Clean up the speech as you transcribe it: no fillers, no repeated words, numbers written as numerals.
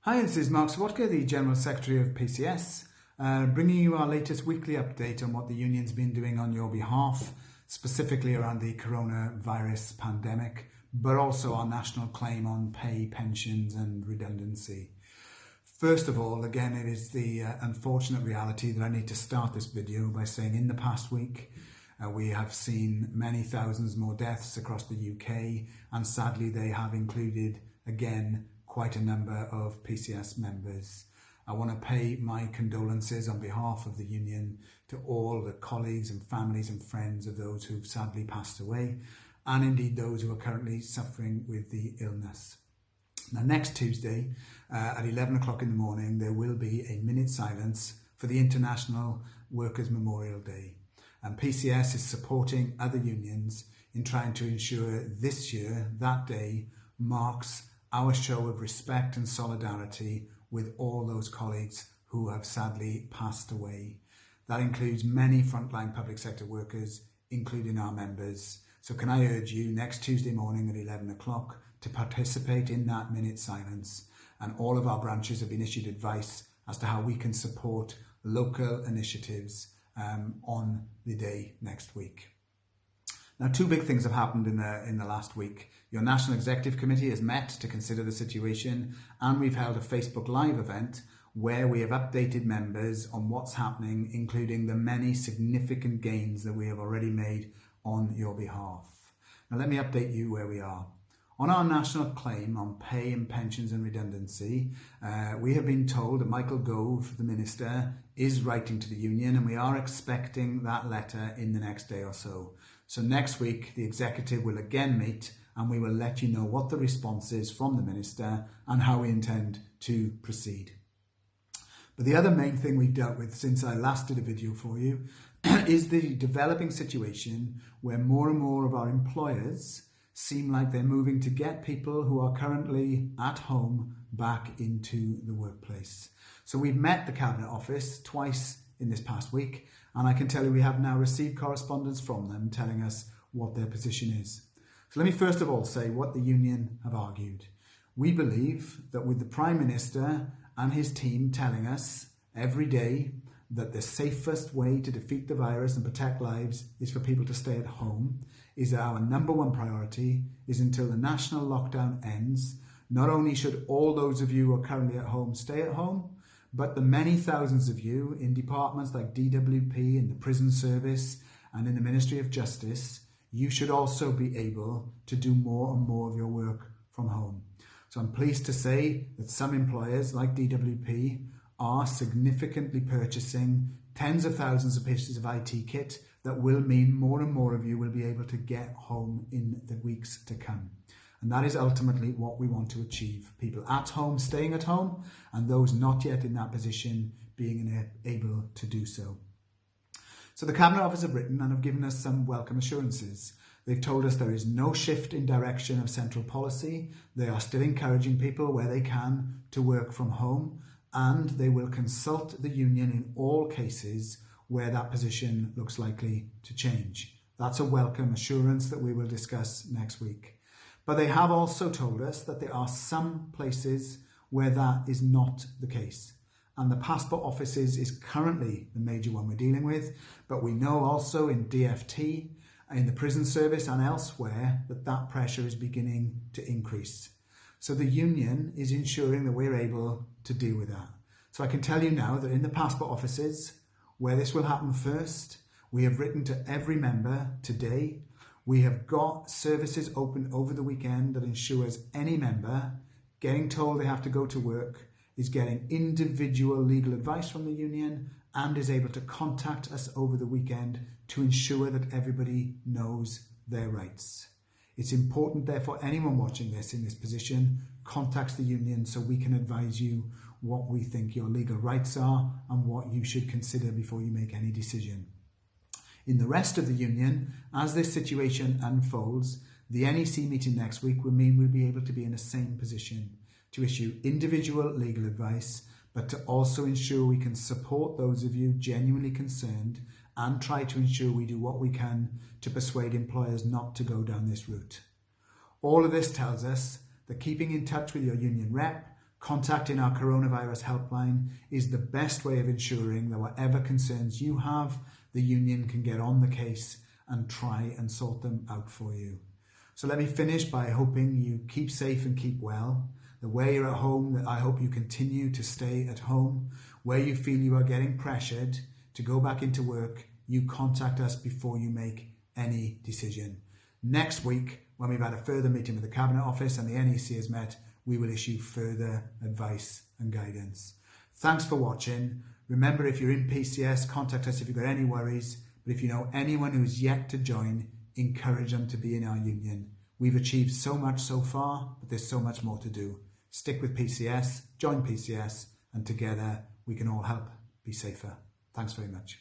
Hi, this is Mark Serwotka, the General Secretary of PCS, bringing you our latest weekly update on what the union's been doing on your behalf, specifically around the coronavirus pandemic, but also our national claim on pay, pensions and redundancy. First of all, again, it is the unfortunate reality that I need to start this video by saying in the past week, we have seen many thousands more deaths across the UK, and sadly they have included, again, quite a number of PCS members. I want to pay my condolences on behalf of the union to all the colleagues and families and friends of those who've sadly passed away, and indeed those who are currently suffering with the illness. Now, next Tuesday at 11 o'clock in the morning, there will be a minute silence for the International Workers' Memorial Day. And PCS is supporting other unions in trying to ensure this year, that day, marks our show of respect and solidarity with all those colleagues who have sadly passed away. That includes many frontline public sector workers, including our members. So can I urge you next Tuesday morning at 11 o'clock to participate in that minute silence, and all of our branches have been issued advice as to how we can support local initiatives on the day next week. Now, two big things have happened in the last week. Your National Executive Committee has met to consider the situation, and we've held a Facebook Live event where we have updated members on what's happening, including the many significant gains that we have already made on your behalf. Now, let me update you where we are. On our national claim on pay and pensions and redundancy, we have been told that Michael Gove, the Minister, is writing to the union, and we are expecting that letter in the next day or so. So next week, the Executive will again meet, and we will let you know what the response is from the Minister and how we intend to proceed. But the other main thing we've dealt with since I last did a video for you is the developing situation where more and more of our employers seem like they're moving to get people who are currently at home back into the workplace. So we've met the Cabinet Office twice in this past week, and I can tell you we have now received correspondence from them telling us what their position is. So let me first of all say what the union have argued. We believe that with the Prime Minister and his team telling us every day that the safest way to defeat the virus and protect lives is for people to stay at home, is our number one priority, is until the national lockdown ends. Not only should all those of you who are currently at home stay at home, but the many thousands of you in departments like DWP, in the prison service and in the Ministry of Justice, you should also be able to do more and more of your work from home. So I'm pleased to say that some employers like DWP are significantly purchasing tens of thousands of pieces of IT kit that will mean more and more of you will be able to get home in the weeks to come. And that is ultimately what we want to achieve. People at home staying at home, and those not yet in that position being able to do so. So the Cabinet Office have written and have given us some welcome assurances. They've told us there is no shift in direction of central policy. They are still encouraging people where they can to work from home, and they will consult the union in all cases where that position looks likely to change. That's a welcome assurance that we will discuss next week. But they have also told us that there are some places where that is not the case. And the passport offices is currently the major one we're dealing with, but we know also in DFT, in the prison service and elsewhere, that pressure is beginning to increase. So the union is ensuring that we're able to deal with that. So I can tell you now that in the passport offices, where this will happen first, we have written to every member today. We have got services open over the weekend that ensures any member getting told they have to go to work is getting individual legal advice from the union and is able to contact us over the weekend to ensure that everybody knows their rights. It's important, therefore, anyone watching this in this position contacts the union so we can advise you what we think your legal rights are and what you should consider before you make any decision. In the rest of the union, as this situation unfolds, the NEC meeting next week will mean we'll be able to be in the same position to issue individual legal advice, but to also ensure we can support those of you genuinely concerned and try to ensure we do what we can to persuade employers not to go down this route. All of this tells us that keeping in touch with your union rep, Contacting our coronavirus helpline is the best way of ensuring that whatever concerns you have, the union can get on the case and try and sort them out for you. So let me finish by hoping you keep safe and keep well. The way you're at home, I hope you continue to stay at home. Where you feel you are getting pressured to go back into work, you contact us before you make any decision. Next week, when we've had a further meeting with the Cabinet Office and the NEC has met, we will issue further advice and guidance. Thanks for watching. Remember, if you're in PCS, contact us if you've got any worries. But if you know anyone who is yet to join, encourage them to be in our union. We've achieved so much so far, but there's so much more to do. Stick with PCS, join PCS, and together we can all help be safer. Thanks very much.